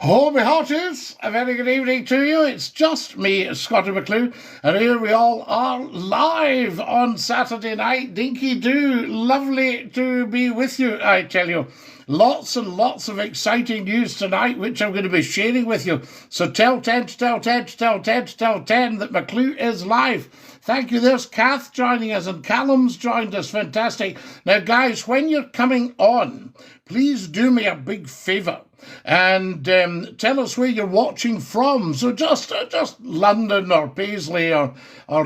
Oh, my hearties, a very good evening to you. It's just me, Scottie McClue, and here we all are live on Saturday night. Dinky-Doo, lovely to be with you, I tell you. Lots and lots of exciting news tonight, which I'm going to be sharing with you. So tell 10 to tell 10 to tell 10 to tell 10 that McClue is live. Thank you. There's Kath joining us, and Callum's joined us. Fantastic. Now, guys, when you're coming on, please do me a big favour and tell us where you're watching from. So just London or Paisley or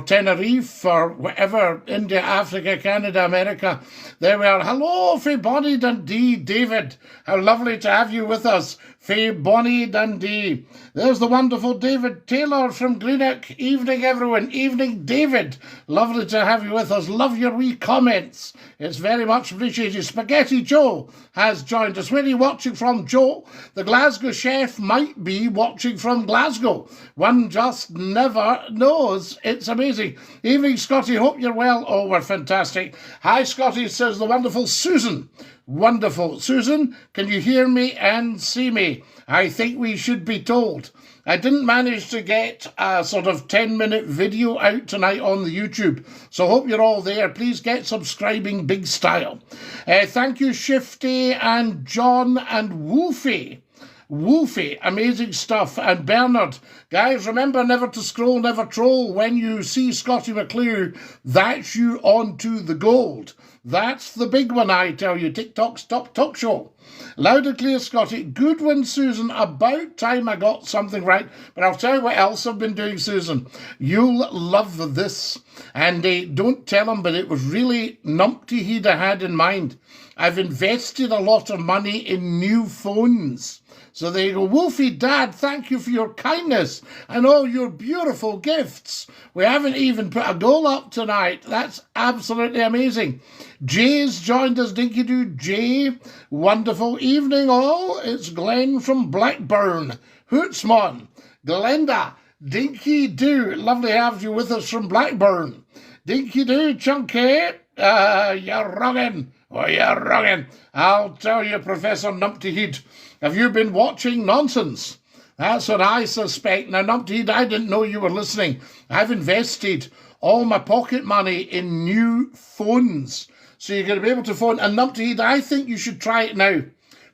Tenerife or whatever, India, Africa, Canada, America. There we are. Hello, Fae Bonnie Dundee, David. How lovely to have you with us. Fae Bonnie Dundee. There's the wonderful David Taylor from Greenock. Evening, everyone. Evening, David. Lovely to have you with us. Love your wee comments. It's very much appreciated. Spaghetti Joe has joined us. Where are you watching from, Joe? The Glasgow chef might be watching from Glasgow. One just never knows. It's amazing. Evening, Scottie. Hope you're well. Oh, we're fantastic. Hi, Scottie, says the wonderful Susan. Wonderful. Susan, can you hear me and see me? I think we should be told. I didn't manage to get a sort of 10-minute video out tonight on the YouTube, so hope you're all there. Please get subscribing big style. Thank you, Shifty and John and Wolfie. Wolfie, amazing stuff. And Bernard, guys, remember never to scroll, never troll. When you see Scottie McClue, that's you onto the gold. That's the big one, I tell you. TikTok's top talk show. Loud and clear, Scottie. Good one, Susan. About time I got something right. But I'll tell you what else I've been doing, Susan. You'll love this. And don't tell him, but it was really numpty he'd had in mind. I've invested a lot of money in new phones. So there you go. Wolfie, Dad, thank you for your kindness and all your beautiful gifts. We haven't even put a goal up tonight. That's absolutely amazing. Jay's joined us. Dinky-Doo, Jay. Wonderful evening, all. It's Glenn from Blackburn. Hootsmon. Glenda. Dinky-Doo. Lovely to have you with us from Blackburn. Dinky-Doo, Chunky. You're wrongin'. Oh, you're wrongin'. I'll tell you, Professor Numpty Heed. Have you been watching nonsense? That's what I suspect. Now, Numpty, I didn't know you were listening. I've invested all my pocket money in new phones. So you're going to be able to phone. And Numpty, I think you should try it now.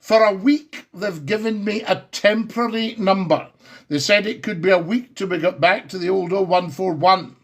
For a week, they've given me a temporary number. They said it could be a week till we got back to the old 0141.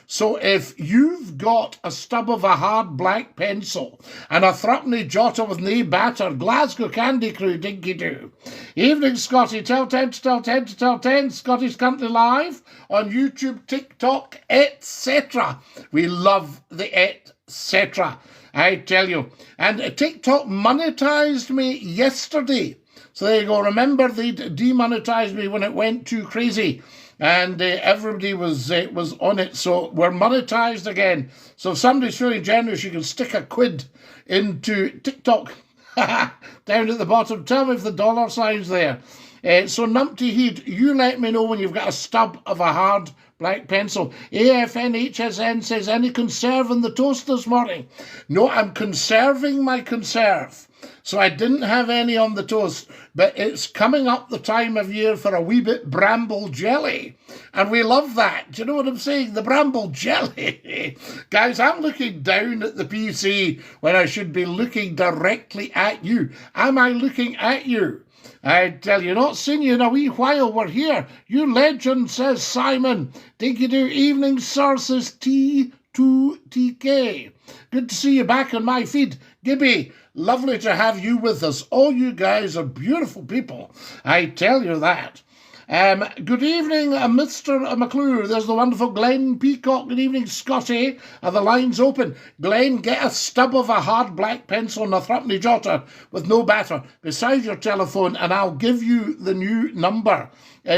So if you've got a stub of a hard black pencil and a threepenny jotter with nae batter, Glasgow Candy Crew, Dinky-Doo. Evening, Scottie. Tell 10 to tell 10 to tell 10. Scottie's currently live on YouTube, TikTok, etc. We love the etc. I tell you. And TikTok monetized me yesterday. So there you go. Remember, they demonetized me when it went too crazy. And everybody was on it, so we're monetized again. So if somebody's feeling generous, you can stick a quid into TikTok down at the bottom. Tell me if the dollar sign's there. So Numpty Heed, you let me know when you've got a stub of a hard black pencil. AFNHSN says, any conserve in the toast this morning? No, I'm conserving my conserve. So I didn't have any on the toast, but it's coming up the time of year for a wee bit bramble jelly. And we love that. Do you know what I'm saying? The bramble jelly. Guys, I'm looking down at the PC when I should be looking directly at you. Am I looking at you? I tell you, not seen you in a wee while. We're here. You legend, says Simon. Dinky-Doo, evening, sir, says T2TK. Good to see you back on my feed. Gibby, lovely to have you with us. All you guys are beautiful people. I tell you that. Good evening, Mr. McClue. There's the wonderful Glenn Peacock. Good evening, Scottie. Are the lines open? Glenn, get a stub of a hard black pencil and a threepenny jotter with no batter beside your telephone, and I'll give you the new number.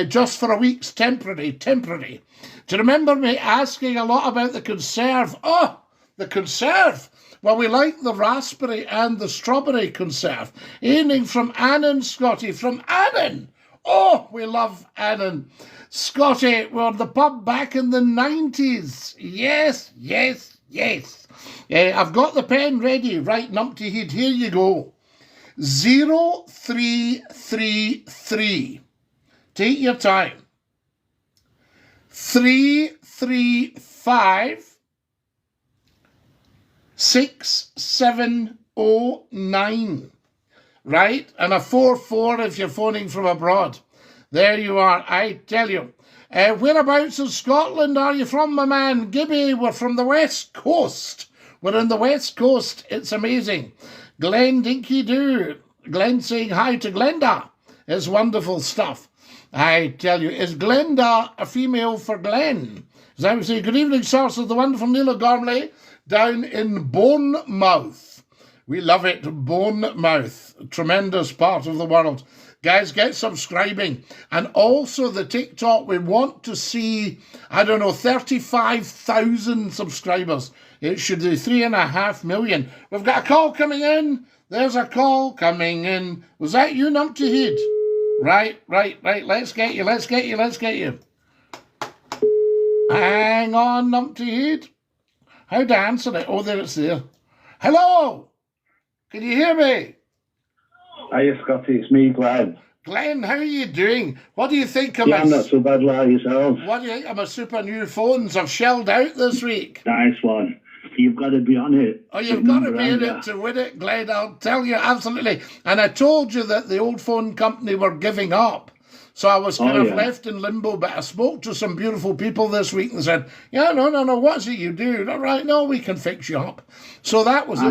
Just for a week's temporary. Do you remember me asking a lot about the conserve? Oh, the conserve. Well, we like the raspberry and the strawberry conserve. Evening from Annan, Scottie. From Annan. Oh, we love Annan. Scottie, we're the pub back in the 90s. Yes. Yes. I've got the pen ready. Right, numpty head. Here you go. 0333. Take your time. 335 6709. Right? And a 44 if you're phoning from abroad. There you are, I tell you. Whereabouts in Scotland are you from, my man? Gibby, we're from the West Coast. We're in the West Coast. It's amazing. Glenn Dinky-Doo. Glenn saying hi to Glenda. It's wonderful stuff. I tell you, is Glenda a female for Glenn? As I would say, good evening, sirs, of the wonderful Neil Gormley down in Bournemouth. We love it, Bournemouth. Tremendous part of the world. Guys, get subscribing. And also the TikTok, we want to see, 35,000 subscribers. It should be 3.5 million. We've got a call coming in. There's a call coming in. Was that you, numpty head? Right. Let's get you. Hang on, numpty head. How to answer it? Oh, there it's there. Hello? Can you hear me? Hiya, Scotty, it's me, Glenn. Glenn, how are you doing? What do you think of I'm not so bad like yourself. What do you think of my super new phones I've shelled out this week? Nice one. You've got to be on it. Oh, you've got to be in it to win it, Glenn, I'll tell you, absolutely. And I told you that the old phone company were giving up. So I was kind of left in limbo, but I spoke to some beautiful people this week and said, yeah, no, what's it you do? All right, no, we can fix you up. So that was it.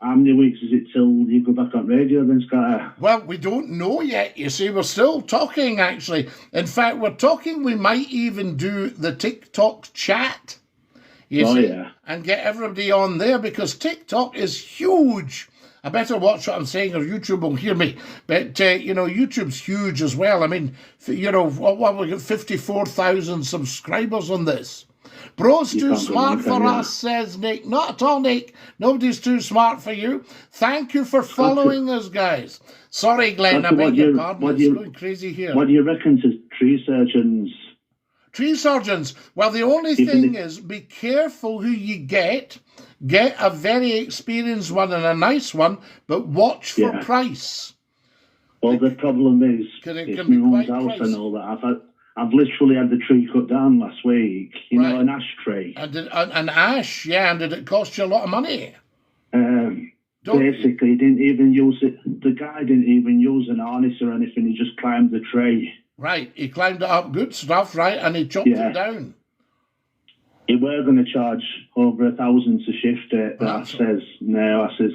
How many weeks is it till you go back on radio then, Scott? Well, we don't know yet, you see. We're still talking, actually. In fact, we're talking we might even do the TikTok chat, you see, and get everybody on there because TikTok is huge. I better watch what I'm saying or YouTube will hear me. But, YouTube's huge as well. I mean, we got 54,000 subscribers on this. Bro's too smart for us, says Nick. Not at all, Nick. Nobody's too smart for you. Thank you for following us, guys. Sorry, Glenn, I beg your pardon. It's going crazy here. What do you reckon to tree surgeons? Tree surgeons? Well, the only thing is, be careful who you get. Get a very experienced one and a nice one, but watch for price. Well, the problem is, it's my own house and all that. I've literally had the tree cut down last week, an ash tree. And an ash, and did it cost you a lot of money? Basically, he didn't even use it. The guy didn't even use an harness or anything. He just climbed the tree. Right, he climbed it up, good stuff, right, and he chopped it down. He were going to charge over 1,000 to shift it, but I says,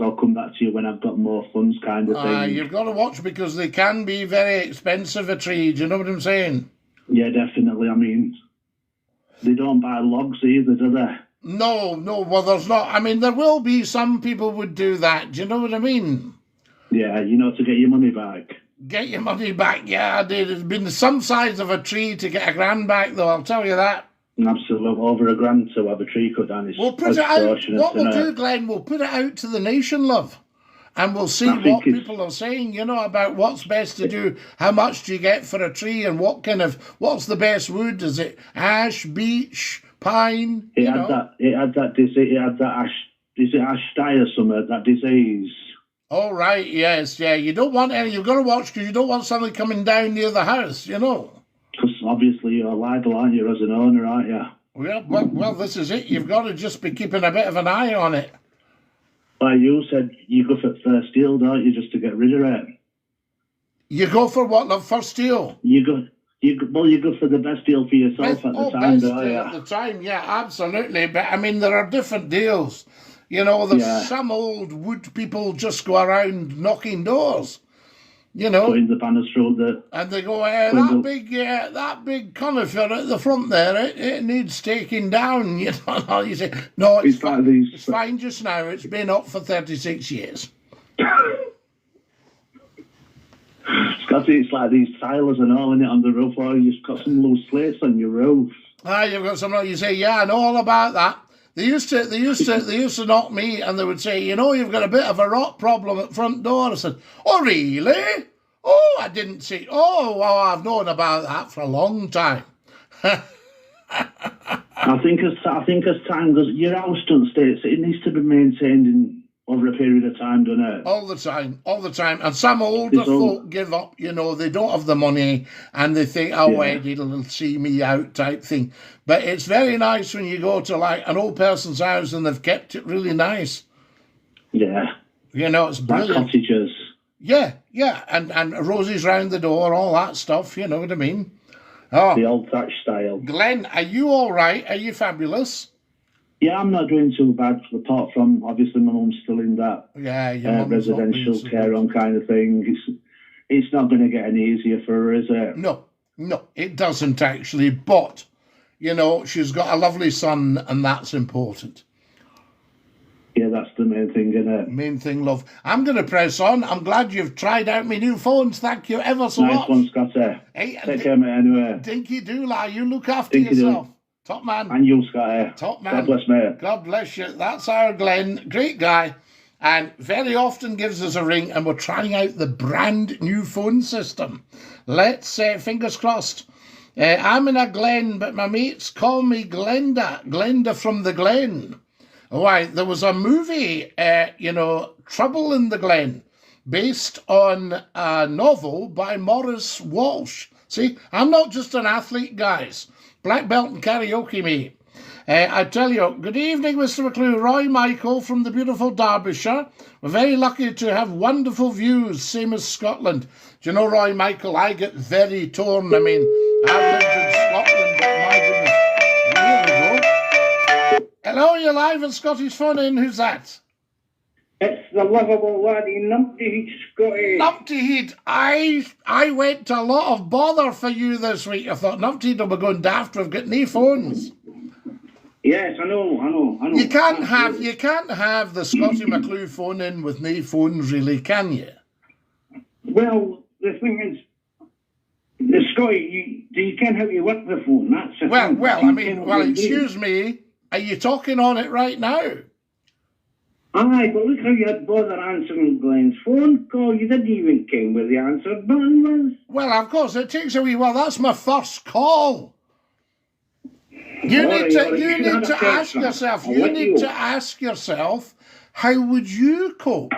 I'll come back to you when I've got more funds kind of thing. You've got to watch because they can be very expensive, a tree, do you know what I'm saying? Yeah, definitely. I mean, they don't buy logs either, do they? No, well, there's not. I mean, there will be some people would do that. Do you know what I mean? Yeah, to get your money back. Get your money back, yeah. There's been some size of a tree to get $1,000 back, though, I'll tell you that. Absolutely, over $1,000 to have a tree cut down. We'll put it out. What we'll do, Glenn, we'll put it out to the nation, love. And we'll see what people are saying, about what's best to do. How much do you get for a tree and what's the best wood? Is it ash, beech, pine? It had that ash, is it ash dye or something, that disease? Oh, right, yes, yeah. You don't want any, you've got to watch because you don't want something coming down near the house, Because obviously you're liable, aren't you, as an owner, aren't you? Well, this is it. You've got to just be keeping a bit of an eye on it. Like you said, you go for first deal, don't you, just to get rid of it? You go for what, the first deal? You go for the best deal for yourself at the time, don't you? At the time, yeah, absolutely. But I mean, there are different deals. There's some old wood people just go around knocking doors. Putting the banners through and they go, that big conifer at the front there, it needs taking down. You say, no, it's fine. It's fine just now. It's been up for 36 years. Scotty, it's like these tilers and all in it on the roof, or you've got some loose slates on your roof. You've got some. You say, I know all about that. They used to knock me and they would say, you've got a bit of a rot problem at front door. I said, oh, really? Oh, I didn't see. Oh, well, I've known about that for a long time. I think as time goes, your house doesn't stay. It needs to be maintained over a period of time, doesn't it? All the time. And some older folk give up, you know, they don't have the money and they think, oh, it'll see me out type thing. But it's very nice when you go to like an old person's house and they've kept it really nice. Yeah. You know, it's brilliant. Cottages. Yeah. And roses round the door, all that stuff, you know what I mean? Oh, the old thatch style. Glenn, are you all right? Are you fabulous? Yeah, I'm not doing too bad, apart from, obviously, my mum's still in that residential care home kind of thing. It's not going to get any easier for her, is it? No, it doesn't actually, but, you know, she's got a lovely son, and that's important. Yeah, that's the main thing, isn't it? Main thing, love. I'm going to press on. I'm glad you've tried out my new phones. Thank you ever so much. Nice one, Scotty. Hey, take care, mate, anyway. Dinky-Doo, you look after yourself. Top man. And you, Scotty. Top man. God bless, mate. God bless you. That's our Glenn. Great guy. And very often gives us a ring, and we're trying out the brand new phone system. Let's, fingers crossed. I'm in a Glen, but my mates call me Glenda. Glenda from the Glen. Why, there was a movie, Trouble in the Glen, based on a novel by Maurice Walsh. See, I'm not just an athlete, guys. Black belt and karaoke, mate. I tell you, good evening, Mr. McClue. Roy Michael from the beautiful Derbyshire. We're very lucky to have wonderful views, same as Scotland. Do you know, Roy Michael, I get very torn. I mean, I've lived in Scotland, but my goodness. Here we go. Hello, you're live at Scotty's Phone In. Who's that? It's the lovable laddie, Numpty Heat, Scotty. Numpty Heat, I went to a lot of bother for you this week. I thought Numpty Heat will be going daft. We've got no phones. Yes, I know. You can't have the Scotty McClue phone in with no phones, really, can you? Well, the thing is, the Scotty, you can't help you work the phone. That's the thing. Well, excuse me. Are you talking on it right now? Aye, but look how you had bother answering Glenn's phone call. You didn't even ken where the answer button was. Well, of course, it takes a wee while. That's my first call. You need to ask yourself, how would you cope?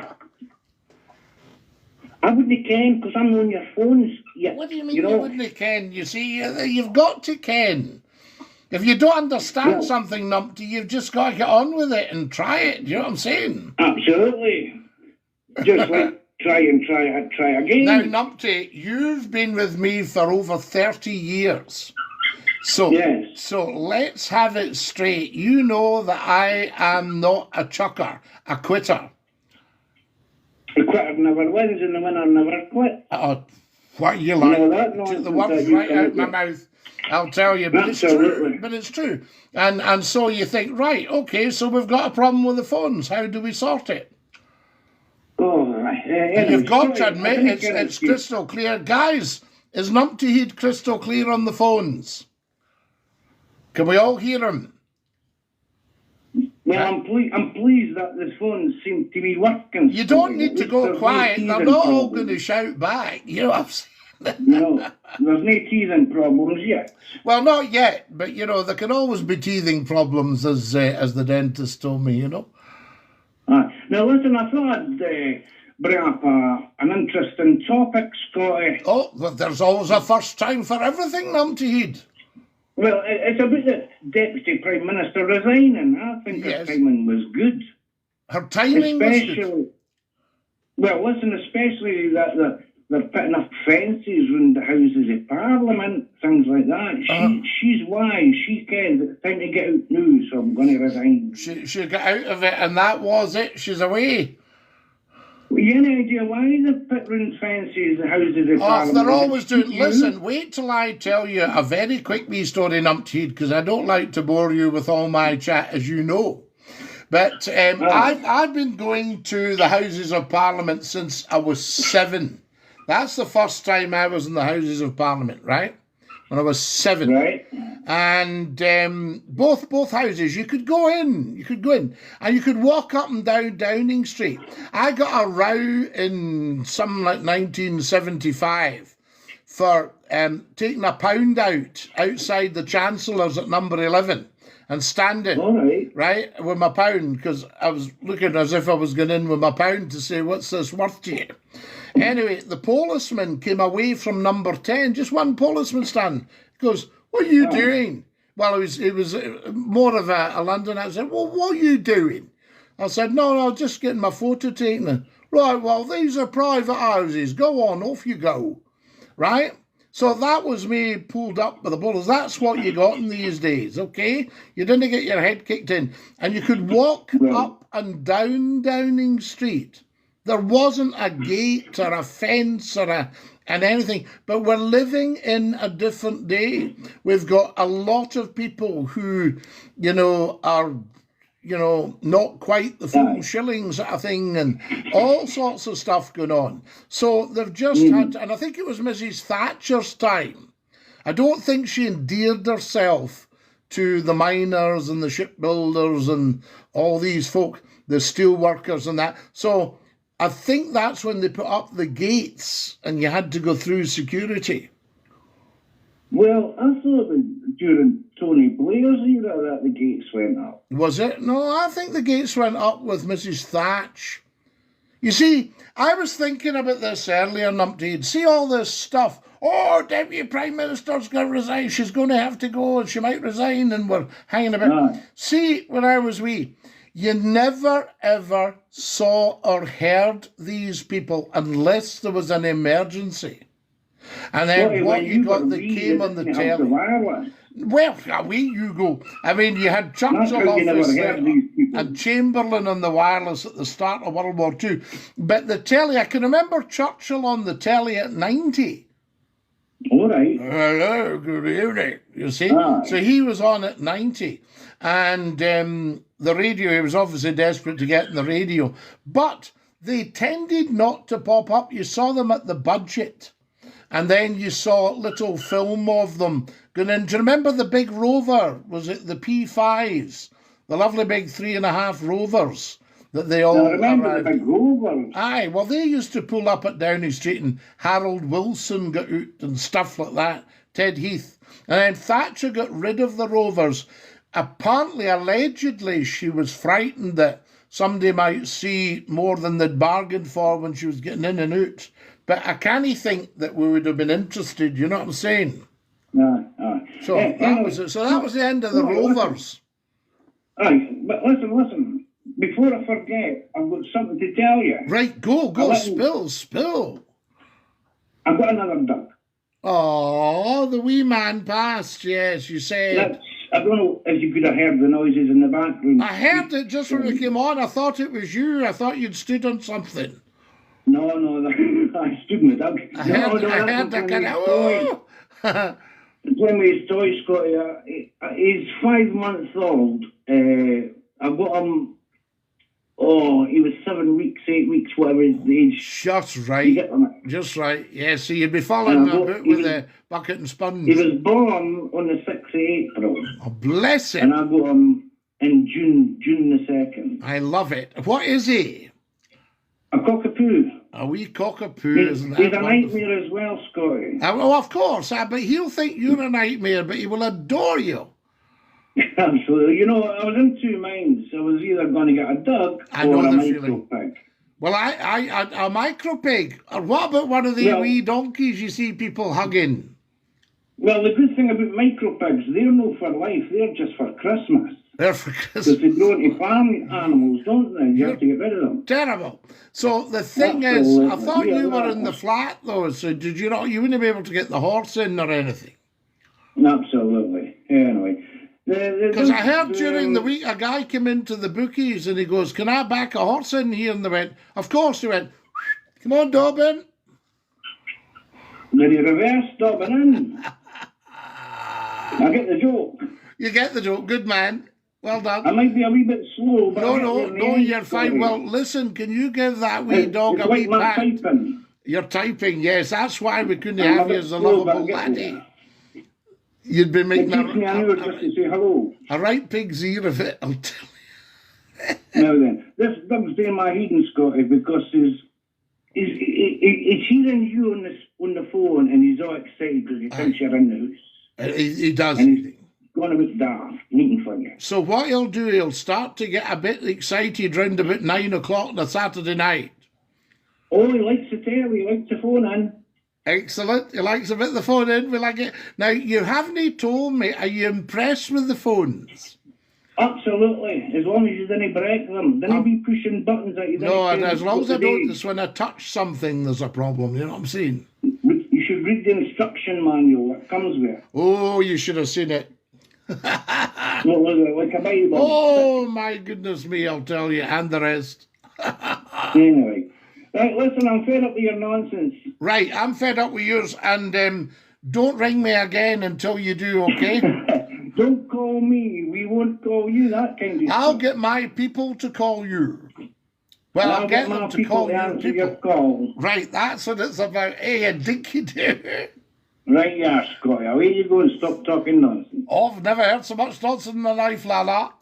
I wouldn't ken, because I'm on your phones. What do you mean you wouldn't ken? You see, you've got to ken. If you don't understand something, Numpty, you've just got to get on with it and try it. Do you know what I'm saying? Absolutely. Just like try again. Now, Numpty, you've been with me for over 30 years. So let's have it straight. You know that I am not a chucker, a quitter. The quitter never wins and the winner never quits. What you like? Took the words right out my mouth. I'll tell you, but it's true. And so you think, right, okay, so we've got a problem with the phones. How do we sort it? Oh, right. And you've got to admit it's crystal clear. Guys, is Numpty Heat crystal clear on the phones? Can we all hear him? Well, I'm pleased that the phones seem to be working. You don't need to go quiet. They're not all going to shout back. You know what I'm saying? No, there's no teething problems yet. Well, not yet, but, you know, there can always be teething problems, as the dentist told me, you know. Now, listen, I thought I'd bring up an interesting topic, Scotty. Oh, but there's always a first time for everything, Numpty Heat. Well, it's about the Deputy Prime Minister resigning. I think her timing was good. Her timing was good? Well, listen, especially that they're putting up fences around the Houses of Parliament, things like that. She's wise. She cares. It's time to get out now, so I'm going to resign. She got out of it, and that was it. She's away. Well, you have any idea why they put around fences the Houses of Parliament? They're always doing... Listen, wait till I tell you a very quick wee story, Numpty, because I don't like to bore you with all my chat, as you know. But I've been going to the Houses of Parliament since I was 7. That's the first time I was in the Houses of Parliament, right? When I was 7. Right. And both houses, you could go in, and you could walk up and down Downing Street. I got a row in something like 1975 for taking £1 outside the Chancellor's at number 11. and standing, All right, right, with my pound, because I was looking as if I was going in with my pound to say, what's this worth to you? Anyway, the policeman came away from number 10, just one policeman standing. He goes, what are you doing? Well, it was more of a London accent. Well, what are you doing? I said, no, just getting my photo taken. Right, well, these are private houses. Go on, off you go. Right? So that was me pulled up by the bullets. That's what you got in these days, okay? You didn't get your head kicked in. And you could walk up and down Downing Street. There wasn't a gate or a fence or and anything. But we're living in a different day. We've got a lot of people who, are not quite the full shillings sort of thing, and all sorts of stuff going on. So they've just had, and I think it was Mrs. Thatcher's time. I don't think she endeared herself to the miners and the shipbuilders and all these folk, the steel workers and that. So I think that's when they put up the gates and you had to go through security. Well, I thought that during Tony Blair's era that the gates went up. Was it? No, I think the gates went up with Mrs. Thatch. You see, I was thinking about this earlier, Numpty. See all this stuff. Oh, Deputy Prime Minister's going to resign. She's going to have to go and she might resign, and we're hanging about. See, when I was wee, you never, ever saw or heard these people unless there was an emergency. And then what you got that came on the telly. Well, away you go. I mean, you had Churchill obviously and Chamberlain on the wireless at the start of World War II. But the telly, I can remember Churchill on the telly at 90. All right. Hello, good evening. You see? So he was on at 90. And the radio, he was obviously desperate to get in the radio. But they tended not to pop up. You saw them at the budget. And then you saw a little film of them going in. Do you remember the big rover? Was it the P5s? The lovely big 3.5 rovers that they all... I remember the big rovers. Aye, well, they used to pull up at Downing Street and Harold Wilson got out and stuff like that, Ted Heath. And then Thatcher got rid of the rovers. Apparently, allegedly, she was frightened that somebody might see more than they'd bargained for when she was getting in and out. But I can't think that we would have been interested, you know what I'm saying? So that was it. So that was the end of the rovers. Aye, but listen. Before I forget, I've got something to tell you. Right, go, spill. I've got another duck. Oh, the wee man passed, yes, you said. I don't know if you could have heard the noises in the background. I heard it just when it came on. I thought it was you. I thought you'd stood on something. No, I stood in the duck. I heard that kind of... When we toy, Scottie, he's 5 months old. I got him... he was 7 weeks, 8 weeks, whatever his age. Just right. Just right. Yeah, so you'd be following a bit with a bucket and sponge. He was born on the 6th of April. Oh, bless him. And I got him in June the 2nd. I love it. What is he? A cockapoo. A wee cockapoo, isn't that? He's a nightmare as well, Scottie. Oh, of course. But he'll think you're a nightmare, but he will adore you. Absolutely. You know, I was in two minds. I was either going to get a duck or a micro pig. Well, a micro pig. Or what about one of the wee donkeys you see people hugging? Well, the good thing about micro pigs, they're not for life. They're just for Christmas. They're for Christmas. Because they grow into farm animals, don't they? You have to get rid of them. Terrible. So the thing is, I thought you were in the flat, though. So did you not? You wouldn't be able to get the horse in or anything. Absolutely. Anyway. Because I heard during the week a guy came into the bookies and he goes, "Can I back a horse in here?" And they went, "Of course." He went, "Come on, Dobbin." Did he reverse Dobbin in? I get the joke. You get the joke. Good man. Well done. I might be a wee bit slow, but no, you're fine. Well, listen, can you give that wee dog a wee pat? Typing. You're typing, yes. That's why we couldn't have you as a lovable laddie. You'd be making just to say hello. A right pig's ear of it, I'll tell you. Now then, this dog's doing my heating, Scottie, because he's hearing you on the phone and he's all excited because he thinks you're in the house. He does. And going a bit daft, looking for you. So what he'll do, he'll start to get a bit excited round about 9 o'clock on a Saturday night. Oh, he likes the tale, he likes the phone in. Excellent. He likes a bit of the phone in. We like it. Now, you haven't told me, are you impressed with the phones? Absolutely. As long as you didn't break them. Didn't be pushing buttons that you didn't. No, and as long as I don't, it's when I touch something, there's a problem. You know what I'm saying? You should read the instruction manual that comes with it. Oh, you should have seen it. What was it, like a Bible? Oh, my goodness me, I'll tell you, and the rest. Anyway. Right, listen, I'm fed up with your nonsense. Right, I'm fed up with yours, and don't ring me again until you do, okay? Don't call me. We won't call you, that kind of I'll stuff. get my people to call you. Well, I'll get them to call you people. Your call. Right, that's what it's about. Hey, a dinky-doo. Right, yeah, Scotty. Away you go and stop talking nonsense. Oh, I've never heard so much nonsense in my life, Lala.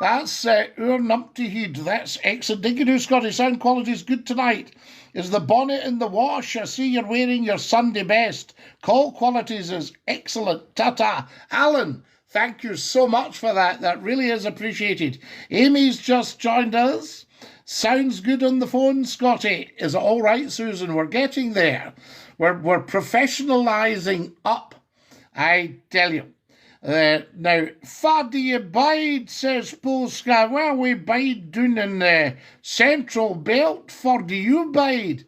That's our numpty heed. That's excellent. Dinky-doo, Scotty. Sound quality is good tonight. Is the bonnet in the wash? I see you're wearing your Sunday best. Call qualities is excellent. Ta-ta. Alan, thank you so much for that. That really is appreciated. Amy's just joined us. Sounds good on the phone, Scotty. Is it all right, Susan? We're getting there. We're professionalising up, I tell you. Now, far do you bide, says Polska. Well, we bide down in the central belt. Far do you bide?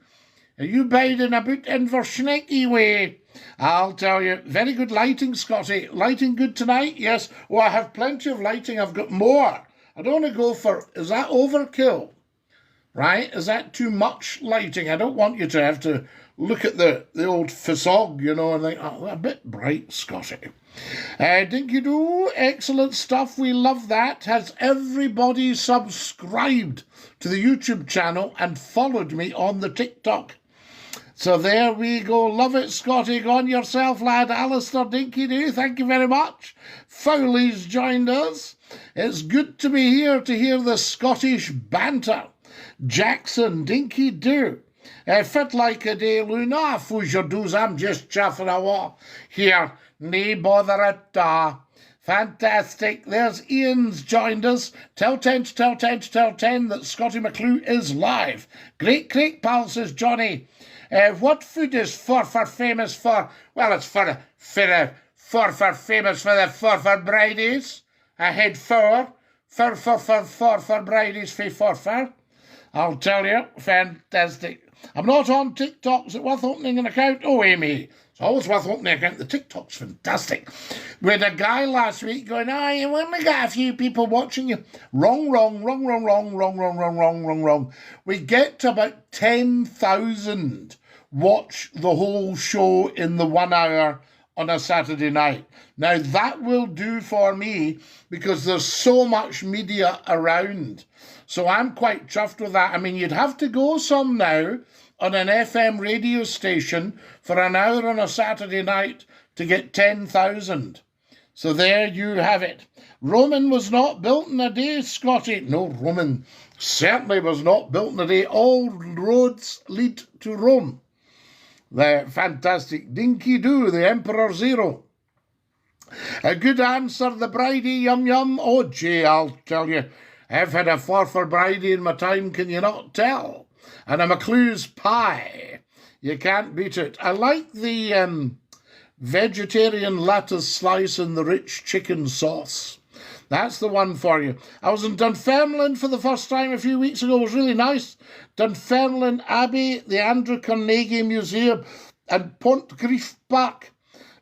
Are you biding about Inversnecky way? I'll tell you, very good lighting, Scotty. Lighting good tonight? Yes. Oh, I have plenty of lighting. I've got more. I don't want to go for, is that overkill? Right? Is that too much lighting? I don't want you to have to look at the old facade, you know, and think, oh, a bit bright, Scotty. Dinky-doo, excellent stuff. We love that. Has everybody subscribed to the YouTube channel and followed me on the TikTok? So there we go. Love it, Scotty. Go on yourself, lad. Alistair, Dinky-doo, thank you very much. Fowley's joined us. It's good to be here to hear the Scottish banter. Jackson, Dinky-doo. Fit like a day, Luna. Foo's your doos, I'm just chaffing awa. Here, nae bother at all. Fantastic. There's Ian's joined us. Tell 10 to tell 10 to tell 10 that Scottie McClue is live. Great crack, pal, says Johnny. What food is forfar famous for? Well, it's for famous for the forfar bridies. I had for bridies for forfar. I'll tell you, fantastic. I'm not on TikTok. Is it worth opening an account? Oh, Amy, it's always worth opening an account. The TikTok's fantastic. We had a guy last week going, you only got a few people watching you. Wrong. We get to about 10,000 watch the whole show in the 1 hour on a Saturday night. Now, that will do for me because there's so much media around. So I'm quite chuffed with that. I mean, you'd have to go some now on an FM radio station for an hour on a Saturday night to get 10,000. So there you have it. Roman was not built in a day, Scotty. No, Roman certainly was not built in a day. All roads lead to Rome. The fantastic Dinky-doo, the Emperor Zero. A good answer, the bridie, yum yum. Oh, gee, I'll tell you, I've had a forfar bridie in my time, can you not tell? And a McClue's pie. You can't beat it. I like the vegetarian lettuce slice and the rich chicken sauce. That's the one for you. I was in Dunfermline for the first time a few weeks ago. It was really nice. Dunfermline Abbey, the Andrew Carnegie Museum, and Pontgrief Park.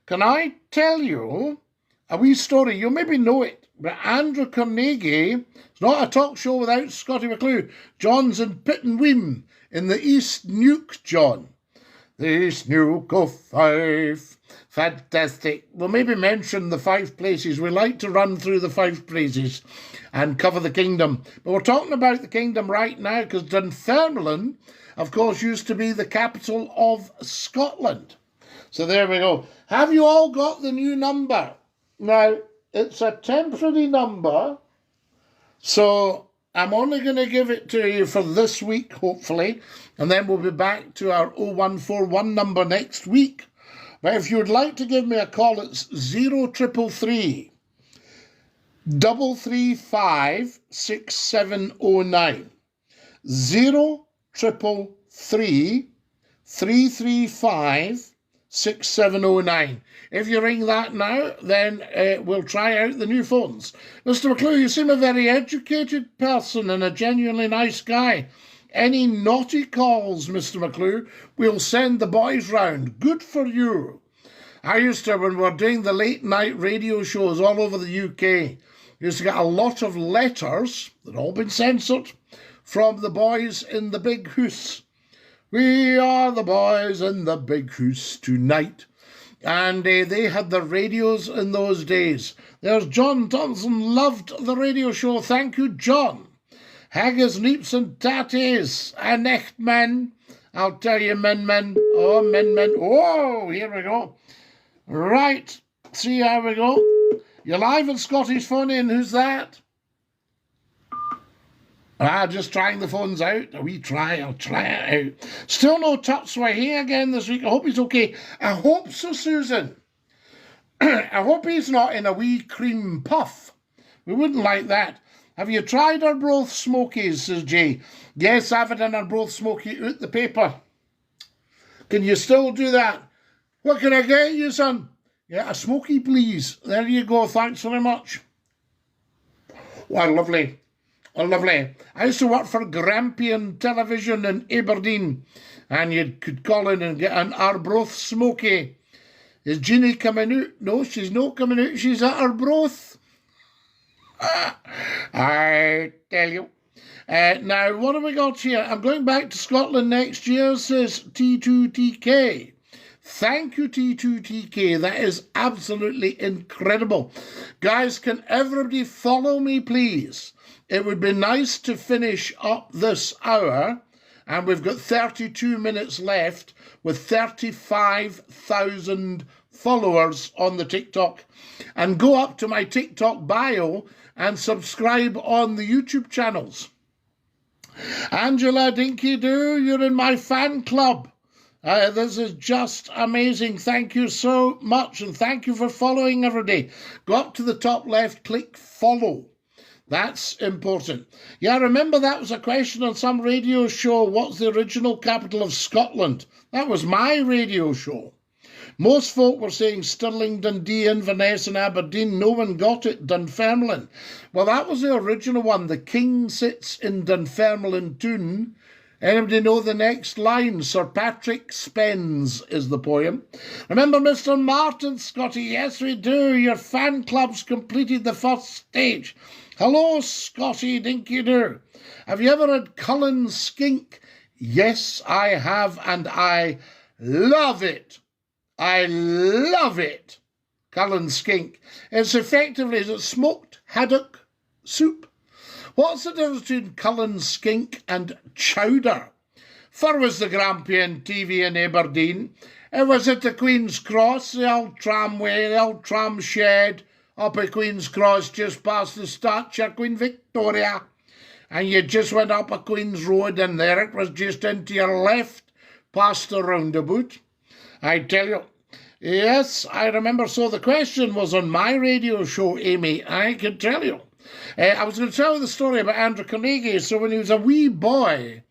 Can I tell you a wee story? You maybe know it, but Andrew Carnegie, it's not a talk show without Scottie McClue. John's in Pittenweem in the East Nuke, John. The East Nuke of Fife. Fantastic. We'll maybe mention the 5 places. We like to run through the 5 places and cover the kingdom. But we're talking about the kingdom right now because Dunfermline, of course, used to be the capital of Scotland. So there we go. Have you all got the new number? Now, it's a temporary number, so I'm only going to give it to you for this week, hopefully, and then we'll be back to our 0141 number next week. But if you would like to give me a call, it's 0333 335 6709. 0333 335 6709. If you ring that now, then we'll try out the new phones. Mr. McClue, you seem a very educated person and a genuinely nice guy. Any naughty calls, Mr. McClue, we'll send the boys round. Good for you. I used to, when we were doing the late night radio shows all over the UK, used to get a lot of letters, that had all been censored, from the boys in the big house. We are the boys in the big house tonight. And they had the radios in those days. There's John Thompson, loved the radio show. Thank you, John. Haggis, Neeps and Tatties. An echt man. I'll tell you, men. Oh, men. Oh, here we go. Right. See how we go. You're live on Scottie's phone in. Who's that? Just trying the phones out. I'll try it out. Still no touch Swahili again this week. I hope he's okay. I hope so, Susan. I hope he's not in a wee cream puff. We wouldn't like that. Have you tried our broth smokies, says Jay. Yes, I've had an broth smoky out the paper. Can you still do that? What can I get you, son? Yeah, a smoky, please. There you go. Thanks very much. Wow, lovely. Oh, lovely. I used to work for Grampian Television in Aberdeen, and you could call in and get an Arbroath smoky. Is Jeannie coming out? No, she's not coming out. She's at Arbroath. I tell you. Now, what have we got here? I'm going back to Scotland next year, says T2TK. Thank you, T2TK. That is absolutely incredible. Guys, can everybody follow me, please? It would be nice to finish up this hour, and we've got 32 minutes left with 35,000 followers on the TikTok. And go up to my TikTok bio and subscribe on the YouTube channels. Angela Dinky-Doo, you're in my fan club. This is just amazing. Thank you so much, and thank you for following every day. Go up to the top left, click follow. That's important. Yeah, I remember that was a question on some radio show. What's the original capital of Scotland? That was my radio show. Most folk were saying Stirling, Dundee, Inverness and Aberdeen. No one got it, Dunfermline. Well, that was the original one. The king sits in Dunfermline Toon. Anybody know the next line? Sir Patrick Spens is the poem. Remember Mr. Martin, Scottie? Yes, we do. Your fan club's completed the first stage. Hello, Scottie Dinky-Doo. Have you ever had Cullen skink? Yes, I have, and I love it. I love it. Cullen skink. It's effectively smoked haddock soup. What's the difference between Cullen skink and chowder? Fur was the Grampian TV in Aberdeen. It was at the Queen's Cross, the old tramway, the old tram shed, up at Queen's Cross, just past the statue of Queen Victoria. And you just went up a Queen's Road, and there it was just into your left, past the roundabout. I tell you. Yes, I remember. So the question was on my radio show, Amy. I can tell you. I was going to tell you the story about Andrew Carnegie. So when he was a wee boy,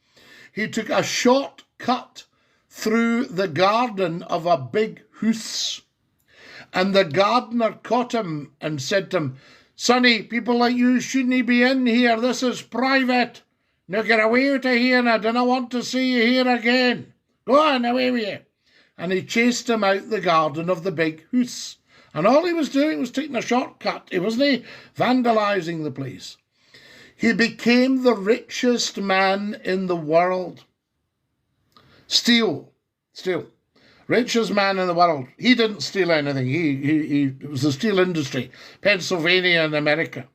he took a shortcut through the garden of a big house. And the gardener caught him and said to him, "Sonny, people like you shouldn't be in here. This is private. Now get away out of here, and I don't want to see you here again. Go on, away with you." And he chased him out the garden of the big house. And all he was doing was taking a shortcut. He wasn't vandalising the place. He became the richest man in the world. Still. Richest man in the world. He didn't steal anything. It was the steel industry, Pennsylvania and America.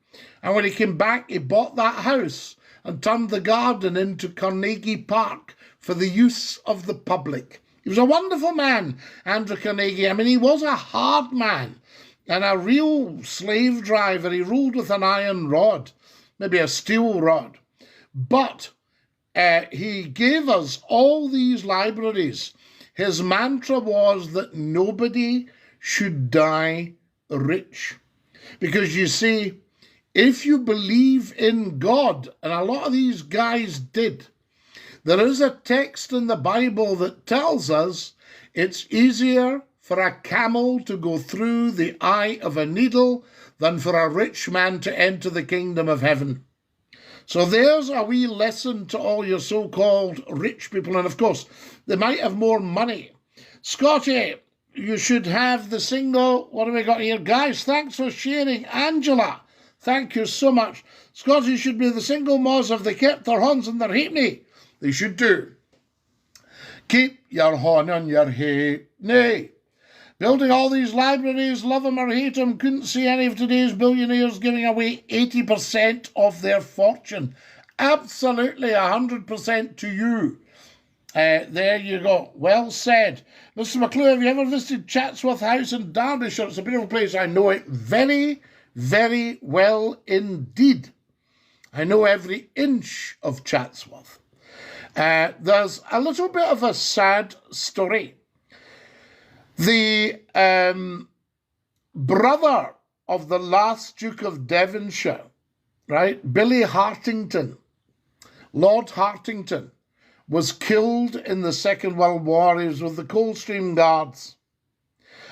And when he came back, he bought that house and turned the garden into Carnegie Park for the use of the public. He was a wonderful man, Andrew Carnegie. I mean, he was a hard man and a real slave driver. He ruled with an iron rod, maybe a steel rod. But he gave us all these libraries. His mantra was that nobody should die rich. Because you see, if you believe in God, and a lot of these guys did, there is a text in the Bible that tells us it's easier for a camel to go through the eye of a needle than for a rich man to enter the kingdom of heaven. So there's a wee lesson to all your so-called rich people. And of course, they might have more money. Scottie, you should have the single. What have we got here? Guys, thanks for sharing. Angela, thank you so much. Scottie should be the single moths of the kept their horns and their halfpenny. They should do. Keep your horn on your halfpenny. Building all these libraries, love them or hate them, couldn't see any of today's billionaires giving away 80% of their fortune. Absolutely 100% to you. There you go. Well said. Mr. McClue, have you ever visited Chatsworth House in Derbyshire? It's a beautiful place. I know it very, very well indeed. I know every inch of Chatsworth. There's a little bit of a sad story. The brother of the last Duke of Devonshire, right, Billy Hartington, Lord Hartington, was killed in the Second World War. He was with the Coldstream Guards.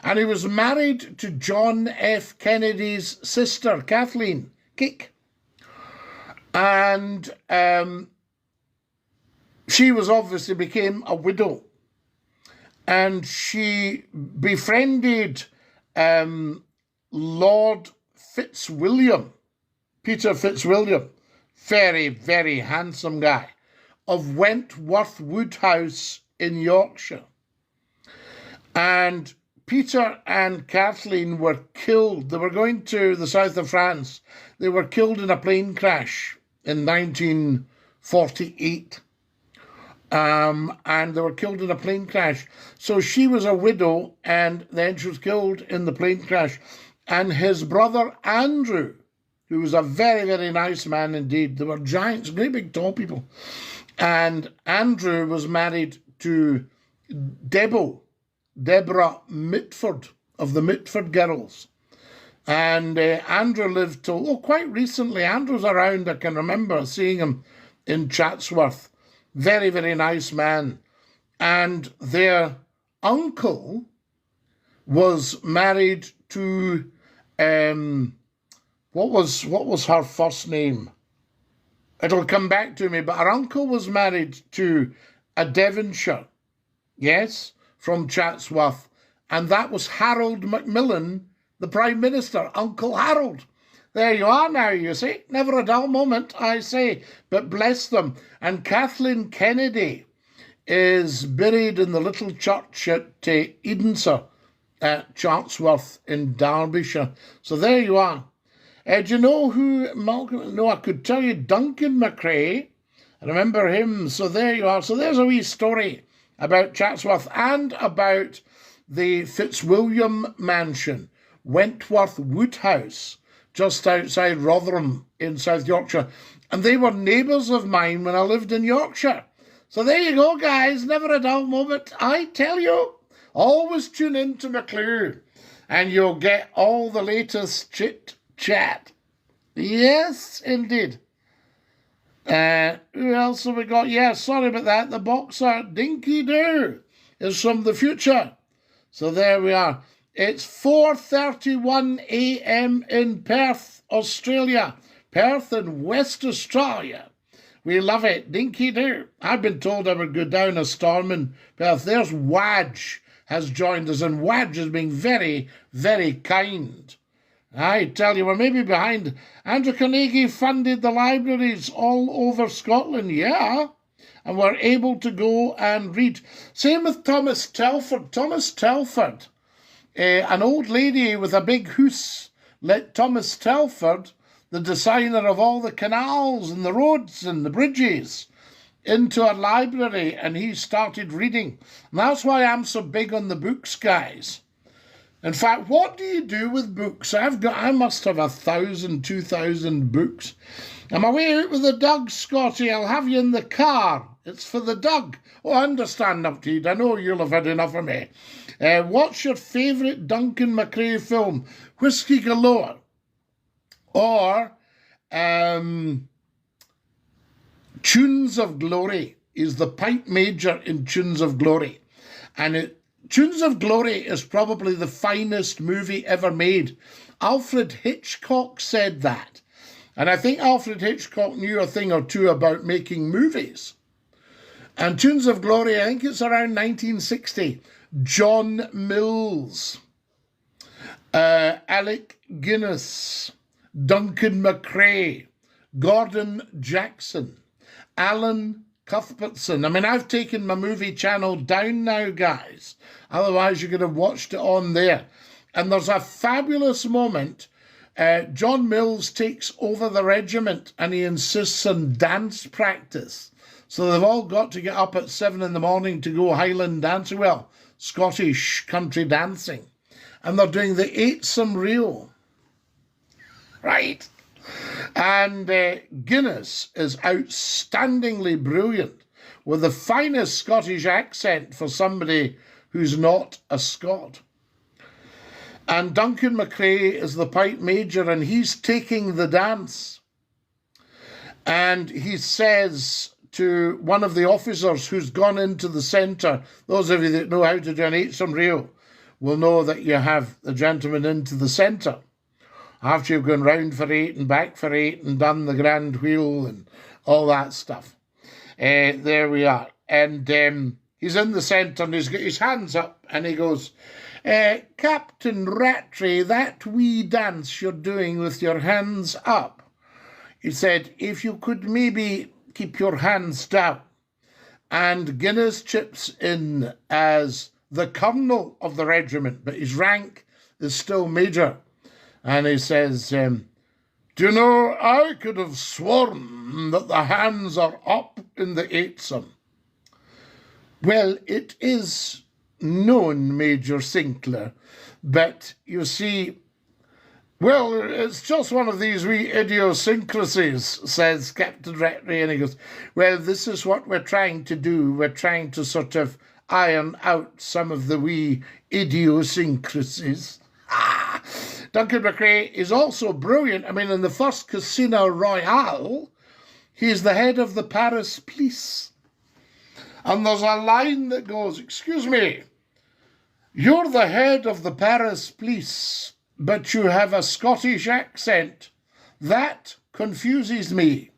And he was married to John F. Kennedy's sister, Kathleen Kick. And she was obviously became a widow. And she befriended Lord Fitzwilliam, Peter Fitzwilliam, very, very handsome guy, of Wentworth Woodhouse in Yorkshire. And Peter and Kathleen were killed. They were going to the south of France. They were killed in a plane crash in 1948. And they were killed in a plane crash. So she was a widow, and then she was killed in the plane crash. And his brother Andrew, who was a very, very nice man indeed. They were giants, great big tall people. And Andrew was married to Deborah Mitford of the Mitford Girls. And Andrew lived till, quite recently. Andrew's around. I can remember seeing him in Chatsworth. Very, very nice man. And their uncle was married to, what was her first name? It'll come back to me, but her uncle was married to a Devonshire, yes, from Chatsworth, and that was Harold Macmillan, the Prime Minister, Uncle Harold. There you are now, you see. Never a dull moment, I say, but bless them. And Kathleen Kennedy is buried in the little church at Edensor at Chatsworth in Derbyshire. So there you are. Do you know who Malcolm... No, I could tell you Duncan McCrae. I remember him. So there you are. So there's a wee story about Chatsworth and about the Fitzwilliam mansion, Wentworth Woodhouse, just outside Rotherham in South Yorkshire. And they were neighbours of mine when I lived in Yorkshire. So there you go, guys. Never a dull moment. I tell you, always tune in to McClue and you'll get all the latest chit-chat. Yes, indeed. Who else have we got? Yeah, sorry about that. The boxer Dinky-Doo is from the future. So there we are. It's 4:31 a.m. in Perth, Australia. Perth in West Australia. We love it. Dinky-Doo. I've been told I would go down a storm in Perth. There's Wadge has joined us, and Wadge has been very, very kind. I tell you, we're maybe behind. Andrew Carnegie funded the libraries all over Scotland, yeah, and we're able to go and read. Same with Thomas Telford. Thomas Telford, an old lady with a big hoose, let Thomas Telford, the designer of all the canals and the roads and the bridges, into a library, and he started reading. And that's why I'm so big on the books, guys. In fact, what do you do with books? I must have 1,000, 2,000 books. I'm away out with the dog, Scottie. I'll have you in the car. It's for the dog. Oh, I understand, Upteed. I know you'll have had enough of me. What's your favourite Duncan McCrae film? Whiskey Galore or Tunes of Glory. Is the pipe major in Tunes of Glory. And Tunes of Glory is probably the finest movie ever made. Alfred Hitchcock said that. And I think Alfred Hitchcock knew a thing or two about making movies. And Tunes of Glory, I think it's around 1960. John Mills, Alec Guinness, Duncan McCrae, Gordon Jackson, Alan Cuthbertson. I mean, I've taken my movie channel down now, guys. Otherwise, you could have watched it on there. And there's a fabulous moment. John Mills takes over the regiment and he insists on dance practice. So they've all got to get up at 7 in the morning to go Highland dancing. Well, Scottish country dancing. And they're doing the 8-some reel. Right? And Guinness is outstandingly brilliant with the finest Scottish accent for somebody who's not a Scot. And Duncan McCrae is the pipe major and he's taking the dance. And he says to one of the officers who's gone into the centre, those of you that know how to do an 8-some reel will know that you have the gentleman into the centre. After you've gone round for 8 and back for 8 and done the grand wheel and all that stuff. There we are. And he's in the centre and he's got his hands up and he goes, Captain Rattray, that wee dance you're doing with your hands up. He said, if you could maybe keep your hands down. And Guinness chips in as the colonel of the regiment, but his rank is still major. And he says, do you know, I could have sworn that the hands are up in the 8-some. Well, it is known, Major Sinclair, but you see, well, it's just one of these wee idiosyncrasies, says Captain Rattray, and he goes, well, this is what we're trying to do. We're trying to sort of iron out some of the wee idiosyncrasies. Duncan McCrae is also brilliant. I mean, in the first Casino Royale, he's the head of the Paris police. And there's a line that goes, excuse me, you're the head of the Paris police, but you have a Scottish accent. That confuses me.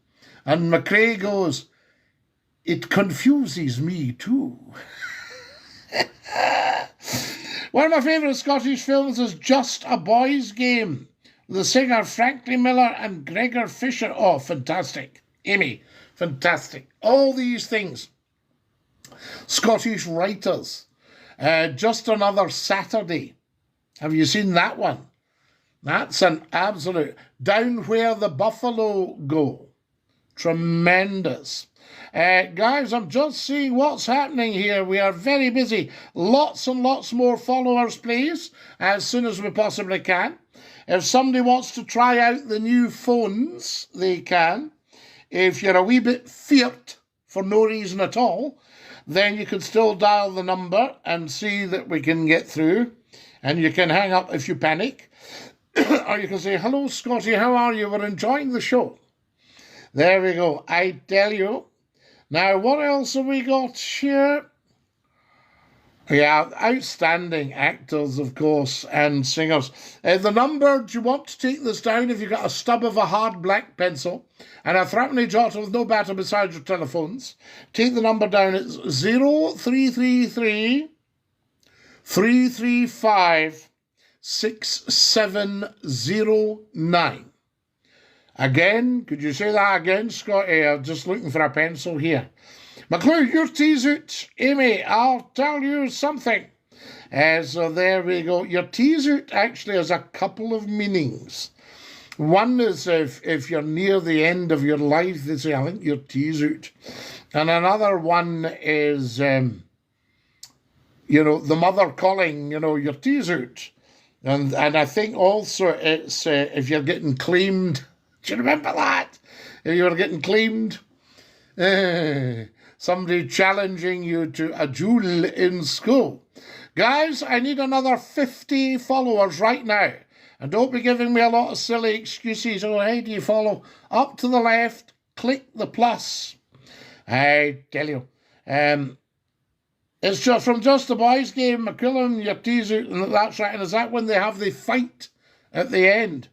And McCrae goes, it confuses me too. One of my favourite Scottish films is Just a Boy's Game. The singer Frankie Miller and Gregor Fisher. Oh, fantastic. Amy, fantastic. All these things. Scottish writers. Just Another Saturday. Have you seen that one? That's an absolute... Down Where the Buffalo Go. Tremendous. Guys, I'm just seeing what's happening here. We are very busy. Lots and lots more followers, please, as soon as we possibly can. If somebody wants to try out the new phones, they can. If you're a wee bit feared for no reason at all, then you can still dial the number and see that we can get through. And you can hang up if you panic. Or you can say, hello, Scottie, how are you? We're enjoying the show. There we go. I tell you. Now, what else have we got here? Yeah, outstanding actors, of course, and singers. The number, do you want to take this down if you've got a stub of a hard black pencil and a threepenny jotter with no battery beside your telephones? Take the number down. It's 0333 335 6709. Again, could you say that again, Scotty? I'm just looking for a pencil here. McClue, your tea's out. Amy, I'll tell you something. So there we go. Your tea's out actually has a couple of meanings. One is if you're near the end of your life, they say, I think your tea's out. And another one is, the mother calling, your tea's out. And I think also it's if you're getting claimed. Do you remember that? If you were getting claimed, somebody challenging you to a duel in school. Guys, I need another 50 followers right now. And don't be giving me a lot of silly excuses. Oh, hey, do you follow? Up to the left, click the plus. I tell you. It's just from Just the Boys game, McCLUE and your teaser, and that's right. And is that when they have the fight at the end?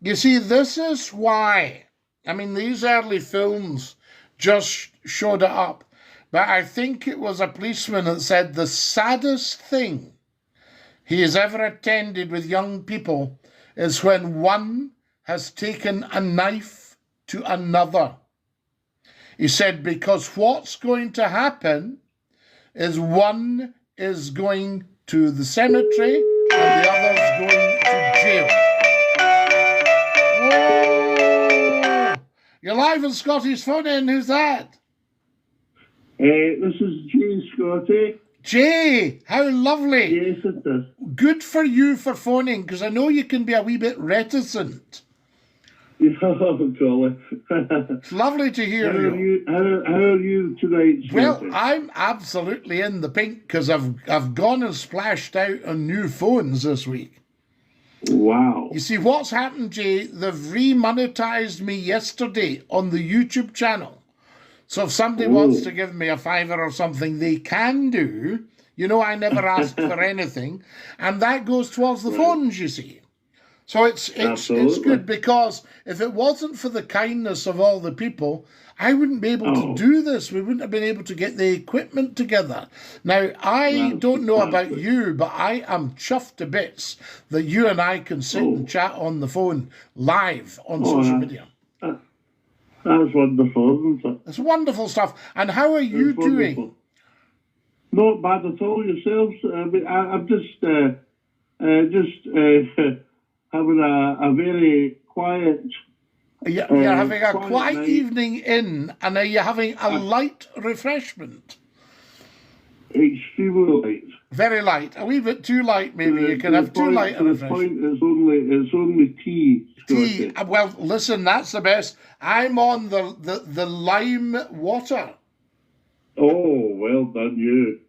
You see, this is why. I mean, these early films just showed it up. But I think it was a policeman that said the saddest thing he has ever attended with young people is when one has taken a knife to another. He said, because what's going to happen is one is going to the cemetery and the other's going to jail. Oh, you're live on Scottie's phone in. Who's that? This is Jay, Scottie. Jay, how lovely. Yes, it is. Good for you for phoning, because I know you can be a wee bit reticent. Oh, golly. It's lovely to hear you. How are you tonight, Scottie? Well, I'm absolutely in the pink, because I've gone and splashed out on new phones this week. Wow. You see, what's happened, Jay, they've remonetized me yesterday on the YouTube channel. So if somebody wants to give me a $5 or something, they can do. You know, I never ask for anything. And that goes towards the phones, you see. So it's good, because if it wasn't for the kindness of all the people, I wouldn't be able to do this. We wouldn't have been able to get the equipment together. Now, I don't know about you, but I am chuffed to bits that you and I can sit and chat on the phone live on social media. That's wonderful, isn't it? It's wonderful stuff. And how are you doing? Not bad at all yourselves. I'm just having a very quiet. You're having a quiet evening in, and are you having a light refreshment? Extremely light. Very light. A wee bit too light, maybe. You can have too light a refreshment. It's only tea. Tea. Well, listen, that's the best. I'm on the lime water. Oh, well done, you.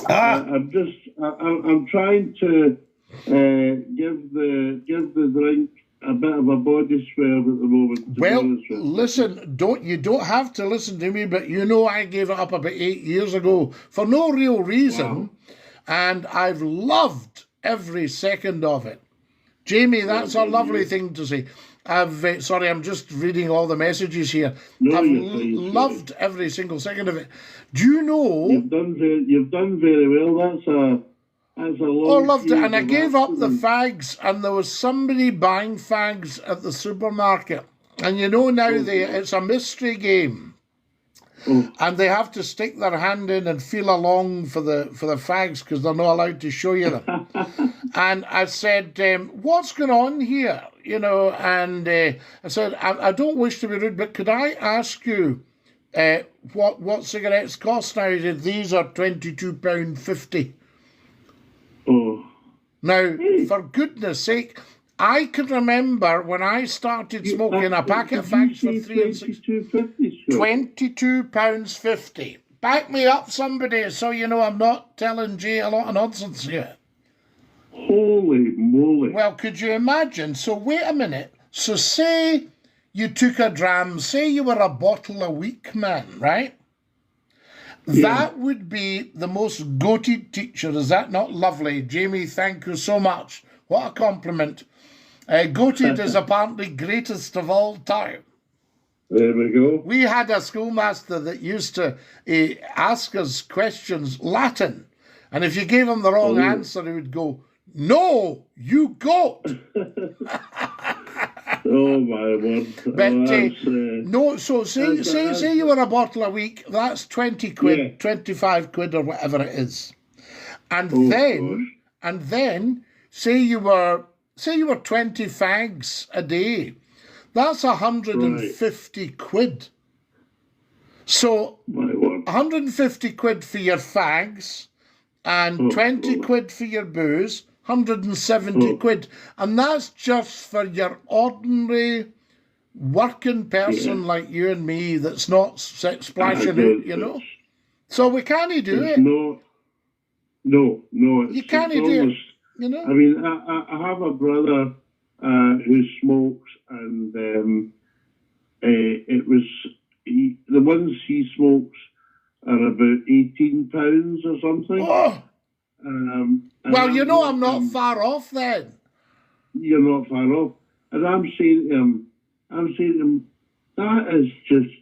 I'm trying to give the drink a bit of a body swell at the moment. Well, listen, you don't have to listen to me, but you know I gave it up about 8 years ago for no real reason, and I've loved every second of it. Jamie, that's a lovely thing to say. Sorry, I'm just reading all the messages here. No, I've loved every single second of it. Do you know? You've done very well. That's a long loved it. And I gave up the fags, and there was somebody buying fags at the supermarket. And you know now it's a mystery game. And they have to stick their hand in and feel along for the fags, because they're not allowed to show you them. And I said, what's going on here? You know, and I said, I don't wish to be rude, but could I ask you what cigarettes cost now? He said, these are £22.50. Now, for goodness sake, I can remember when I started smoking a packet of fags for £22.50. Back me up, somebody, so you know I'm not telling Jay a lot of nonsense here. Holy moly. Well, could you imagine? So wait a minute. So say you took a dram, say you were a bottle a week man, right? Yeah. That would be the most goated teacher. Is that not lovely? Jamie, thank you so much. What a compliment. Goated is apparently greatest of all time. There we go. We had a schoolmaster that used to ask us questions Latin. And if you gave him the wrong answer, he would go, "No, you goat." Oh my word! But no, so say you were a bottle a week. That's 20 quid, 25 quid, or whatever it is. And then say you were 20 fags a day. That's 150 quid. So 150 quid for your fags and 20 quid for your booze, 170 quid. And that's just for your ordinary working person like you and me that's not splashing out, you know. So we can't do it. No. You can't do it. you know. I mean, I have a brother who smokes, and the ones he smokes are about £18 or something. Oh. Well, you know, I'm not far off then. You're not far off. And I'm saying to him, that is just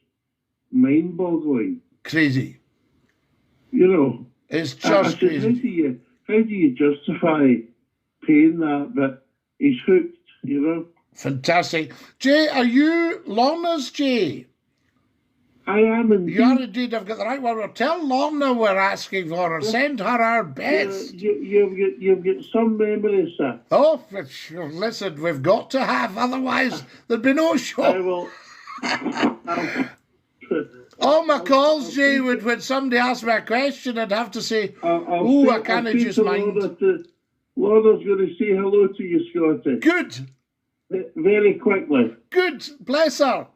mind-boggling. Crazy. You know. It's just crazy. How do you justify paying that? But he's hooked, you know. Fantastic. Jay, are you Lorna's Jay? I am indeed. You are indeed. I've got the right one. Well, tell Lorna we're asking for her. Send her our best. You've got some memory, sir. Oh, listen, we've got to have. Otherwise, there'd be no show. I will. All my calls, Jay, when somebody asks me a question, I'd have to say, I can't just mind. Lorna's going to say hello to you, Scottie. Good. Very quickly. Good. Bless her.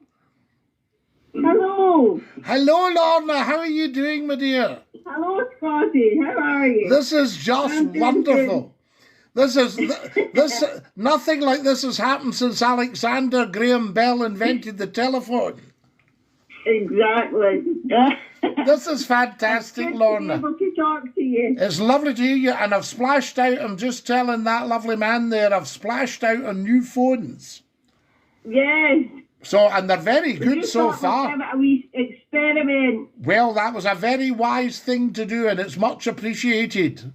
Hello. Hello, Lorna. How are you doing, my dear? Hello, Scottie. How are you? This is just wonderful. This nothing like this has happened since Alexander Graham Bell invented the telephone. Exactly. This is fantastic, Lorna. Able to talk to you. It's lovely to hear you, and I've splashed out. I'm just telling that lovely man there, I've splashed out on new phones. Yes. So, and they're very good so far. A wee experiment. Well, that was a very wise thing to do, and it's much appreciated.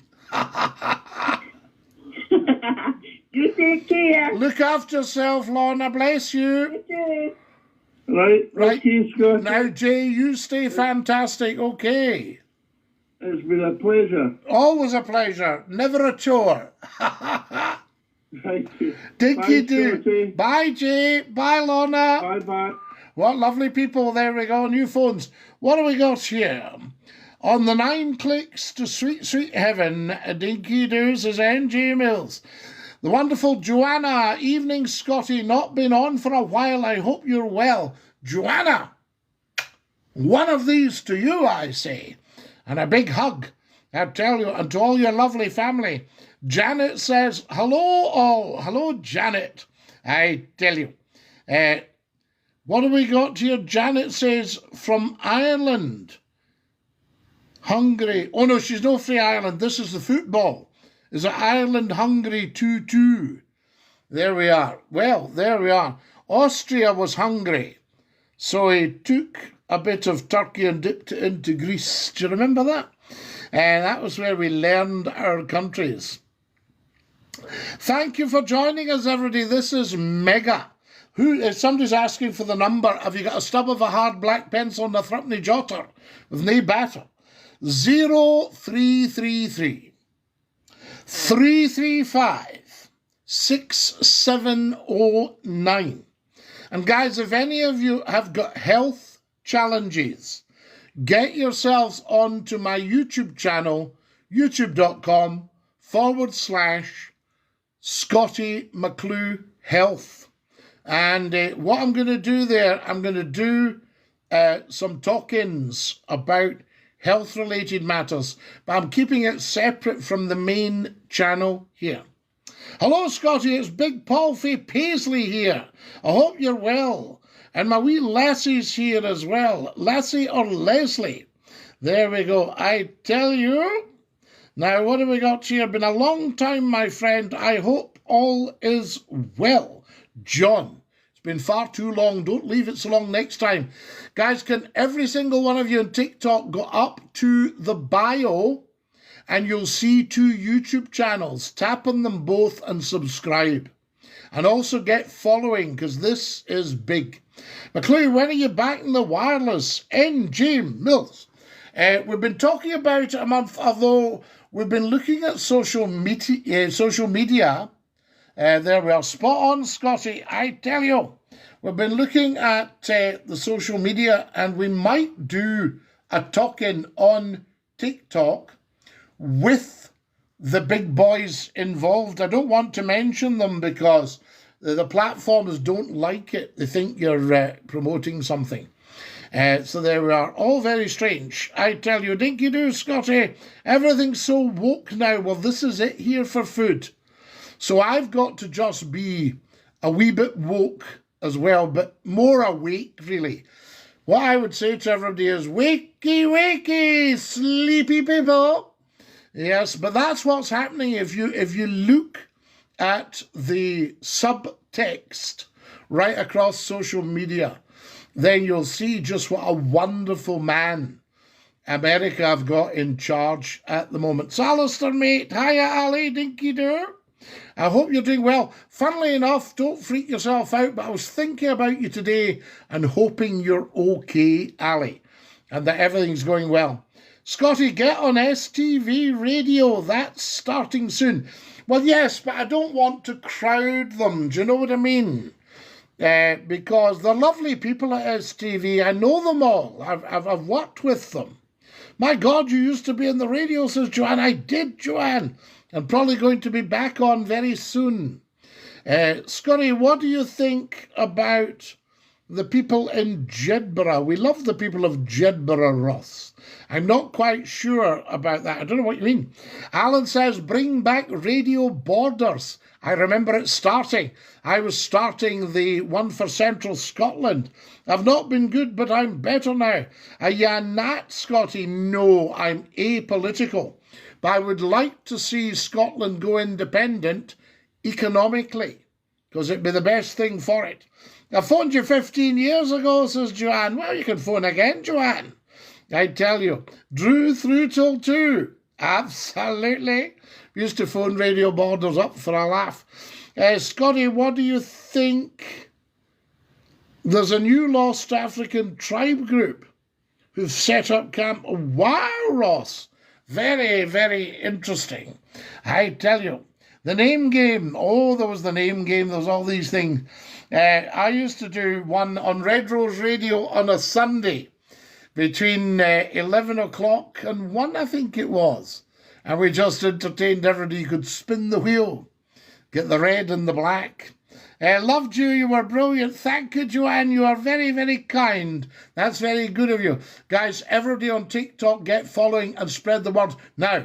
You take care. Look after yourself, Lorna. Bless you. You too. Right. Okay, Scottie. Now, Jay, you stay fantastic. Okay. It's been a pleasure. Always a pleasure. Never a chore. Thank you. Dinky-Doo. Bye, Jay. Bye, Lorna. Bye-bye. What lovely people. There we go. New phones. What do we got here? On the 9 clicks to sweet, sweet heaven, Dinky-Doo, says NJ Mills. The wonderful Joanna. Evening, Scottie. Not been on for a while. I hope you're well. Joanna, one of these to you, I say. And a big hug, I tell you, and to all your lovely family. Janet says, hello all. Hello, Janet. I tell you. What have we got here? Janet says, from Ireland. Hungary. Oh, no, she's not from Ireland. This is the football. Is it Ireland-Hungary 2-2? There we are. Well, there we are. Austria was hungry, so he took a bit of Turkey and dipped it into Greece. Do you remember that? And that was where we learned our countries. Thank you for joining us, everybody. This is Mega. If somebody's asking for the number, have you got a stub of a hard black pencil and a threepenny jotter with no batter? 0333 335 6709. And guys, if any of you have got health challenges, get yourselves onto my YouTube channel, youtube.com/Scottie McClue Health. And what I'm going to do there, I'm going to do some talk-ins about health-related matters, but I'm keeping it separate from the main channel here. Hello, Scottie, it's Big Paulfie Paisley here. I hope you're well. And my wee Lassie's here as well. Lassie or Leslie. There we go. I tell you. Now, what have we got here? Been a long time, my friend. I hope all is well. John. It's been far too long. Don't leave it so long next time. Guys, can every single one of you on TikTok go up to the bio and you'll see 2 YouTube channels. Tap on them both and subscribe. And also get following, because this is big. McClue, when are you back in the wireless? NJ Mills. We've been talking about a month, although we've been looking at social media. There we are. Spot on, Scottie. I tell you. We've been looking at the social media, and we might do a talk-in on TikTok with the big boys involved. I don't want to mention them because the platforms don't like it. They think you're promoting something. So there we are, all very strange. I tell you, Dinky-Doo, Scottie, everything's so woke now. Well, this is it here for food. So I've got to just be a wee bit woke as well, but more awake, really. What I would say to everybody is, wakey, wakey, sleepy people. Yes, but that's what's happening if you look at the subtext right across social media, then you'll see just what a wonderful man America have got in charge at the moment. So, Alistair, mate, hiya, Ali, Dinky-Doo. I hope you're doing well. Funnily enough, don't freak yourself out, but I was thinking about you today and hoping you're okay, Ali, and that everything's going well. Scottie, get on STV radio. That's starting soon. Well, yes, but I don't want to crowd them. Do you know what I mean? Because they're lovely people at STV. I know them all. I've worked with them. My God, you used to be in the radio, says Joanne. I did, Joanne. I'm probably going to be back on very soon. Scottie, what do you think about the people in Jedburgh? We love the people of Jedburgh, Ross. I'm not quite sure about that. I don't know what you mean. Alan says, bring back Radio Borders. I remember it starting. I was starting the one for Central Scotland. I've not been good, but I'm better now. Yeah, Nat, Scottie, no, I'm apolitical. But I would like to see Scotland go independent economically, because it'd be the best thing for it. I phoned you 15 years ago, says Joanne. Well, you can phone again, Joanne. I tell you, Drew through till 2. Absolutely. We used to phone Radio Borders up for a laugh. Scottie, what do you think? There's a new Lost African tribe group who've set up camp. Wow, Ross. Very, very interesting. I tell you, the name game. Oh, there was the name game. There was all these things. I used to do one on Red Rose Radio on a Sunday between 11 o'clock and 1, I think it was. And we just entertained everybody. You could spin the wheel, get the red and the black. Loved you. You were brilliant. Thank you, Joanne. You are very, very kind. That's very good of you. Guys, everybody on TikTok, get following and spread the word. Now,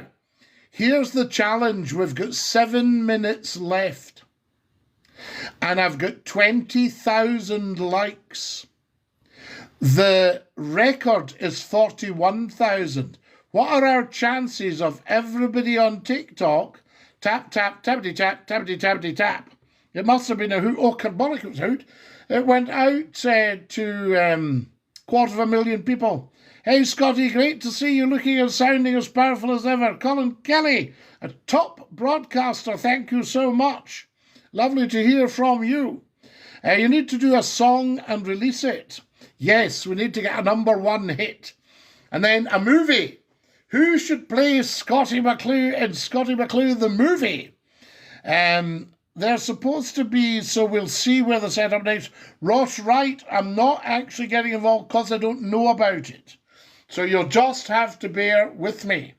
here's the challenge. We've got 7 minutes left. And I've got 20,000 likes. The record is 41,000. What are our chances of everybody on TikTok tap, tap, tappity, tap, tappity, tappity, tap? It must have been a hoot. Oh, carbonic, it was a hoot. It went out to 250,000 people. Hey, Scottie, great to see you looking and sounding as powerful as ever. Colin Kelly, a top broadcaster, thank you so much. Lovely to hear from you. You need to do a song and release it. Yes, we need to get a #1 hit. And then a movie. Who should play Scottie McCLUE in Scottie McCLUE the movie? They're supposed to be, so we'll see where the setup next. Ross Wright, I'm not actually getting involved because I don't know about it. So you'll just have to bear with me.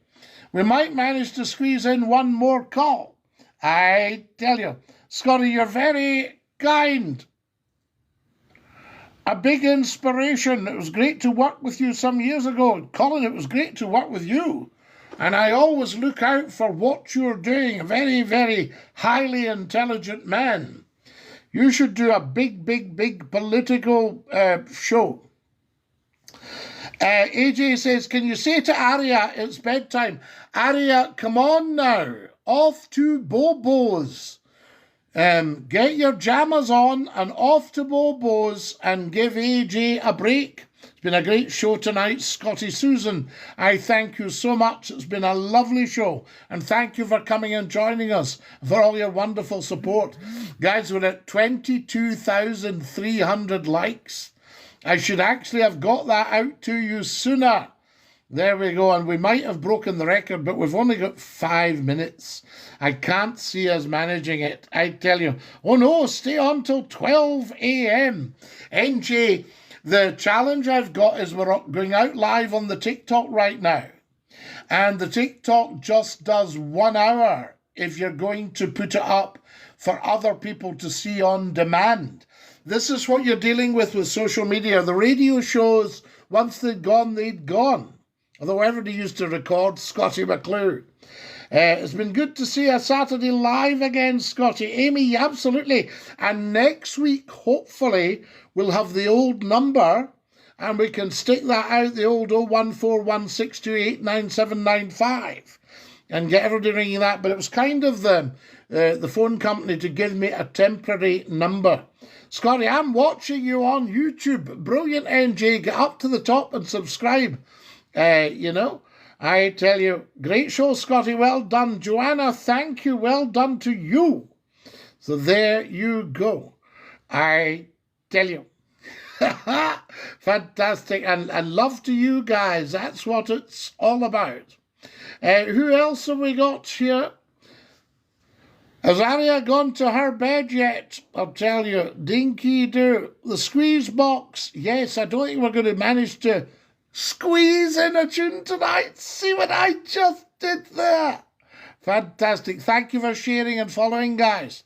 We might manage to squeeze in one more call. I tell you, Scottie, you're very kind. A big inspiration. It was great to work with you some years ago. Colin, it was great to work with you. And I always look out for what you're doing. A very, very highly intelligent man. You should do a big, big, big political show. AJ says, can you say to Aria it's bedtime? Aria, come on now. Off to Bobo's. Get your jammers on and off to Bobo's and give AJ a break. It's been a great show tonight, Scottie. Susan, I thank you so much. It's been a lovely show. And thank you for coming and joining us, for all your wonderful support. Guys, we're at 22,300 likes. I should actually have got that out to you sooner. There we go. And we might have broken the record, but we've only got 5 minutes. I can't see us managing it, I tell you. Oh no, stay on till 12 a.m. NJ, the challenge I've got is we're going out live on the TikTok right now. And the TikTok just does 1 hour if you're going to put it up for other people to see on demand. This is what you're dealing with social media. The radio shows once they'd gone, they'd gone. Although everybody used to record Scottie McClue. It's been good to see a Saturday live again, Scottie. Amy, absolutely. And next week, hopefully, we'll have the old number and we can stick that out, the old 01416289795, and get everybody ringing that. But it was kind of the phone company to give me a temporary number. Scottie, I'm watching you on YouTube. Brilliant, NJ. Get up to the top and subscribe. You know, I tell you, great show, Scottie. Well done. Joanna, thank you. Well done to you. So there you go. I tell you. Fantastic. And love to you guys. That's what it's all about. Who else have we got here? Has Aria gone to her bed yet? I'll tell you. Dinky-Doo. The squeeze box. Yes, I don't think we're going to manage to squeeze in a tune tonight. See what I just did there? Fantastic. Thank you for sharing and following, guys.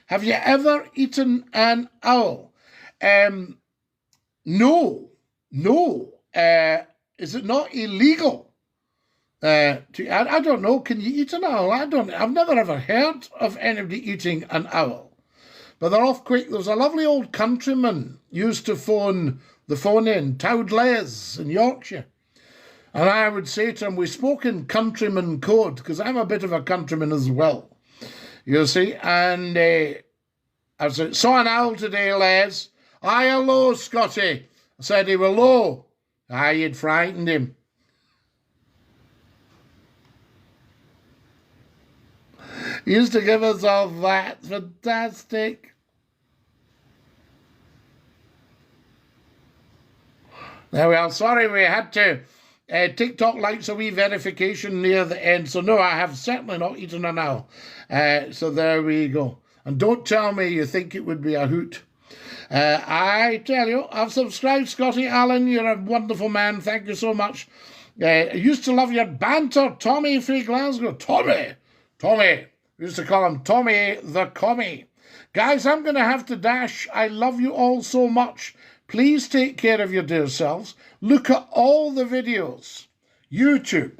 Have you ever eaten an owl? No. Is it not illegal? I don't know. Can you eat an owl? I've never ever heard of anybody eating an owl. But they're off quick. There's a lovely old countryman used to phone the phone in, Towdles in Yorkshire. And I would say to him, we spoke in countryman code, because I'm a bit of a countryman as well. You see, and I said, saw an owl today, Les. Aye, hello, Scottie. I said he were low. Aye, you'd frightened him. He used to give us all that. Fantastic. There we are. Sorry, we had to. TikTok likes a wee verification near the end. So no, I have certainly not eaten an owl. So there we go. And don't tell me you think it would be a hoot. I tell you, I've subscribed, Scottie. Alan, you're a wonderful man. Thank you so much. I used to love your banter. Tommy from Glasgow. Tommy. We used to call him Tommy the Commie. Guys, I'm going to have to dash. I love you all so much. Please take care of your dear selves. Look at all the videos. YouTube,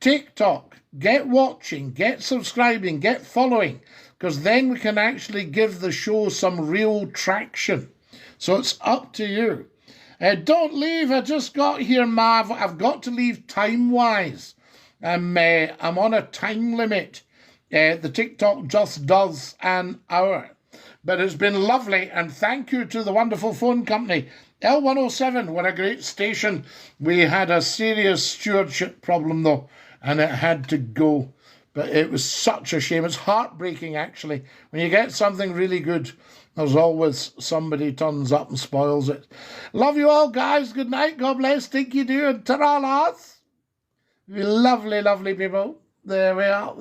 TikTok. Get watching, get subscribing, get following. Because then we can actually give the show some real traction. So it's up to you. Don't leave. I just got here, Mav. I've got to leave time-wise. I'm on a time limit. The TikTok just does an hour. But it's been lovely, and thank you to the wonderful phone company. L107 were a great station. We had a serious stewardship problem, though, and it had to go. But it was such a shame. It's heartbreaking, actually. When you get something really good, there's always somebody turns up and spoils it. Love you all, guys. Good night. God bless. Dinky-Doo and ta-ra, lads. Lovely, lovely people. There we are.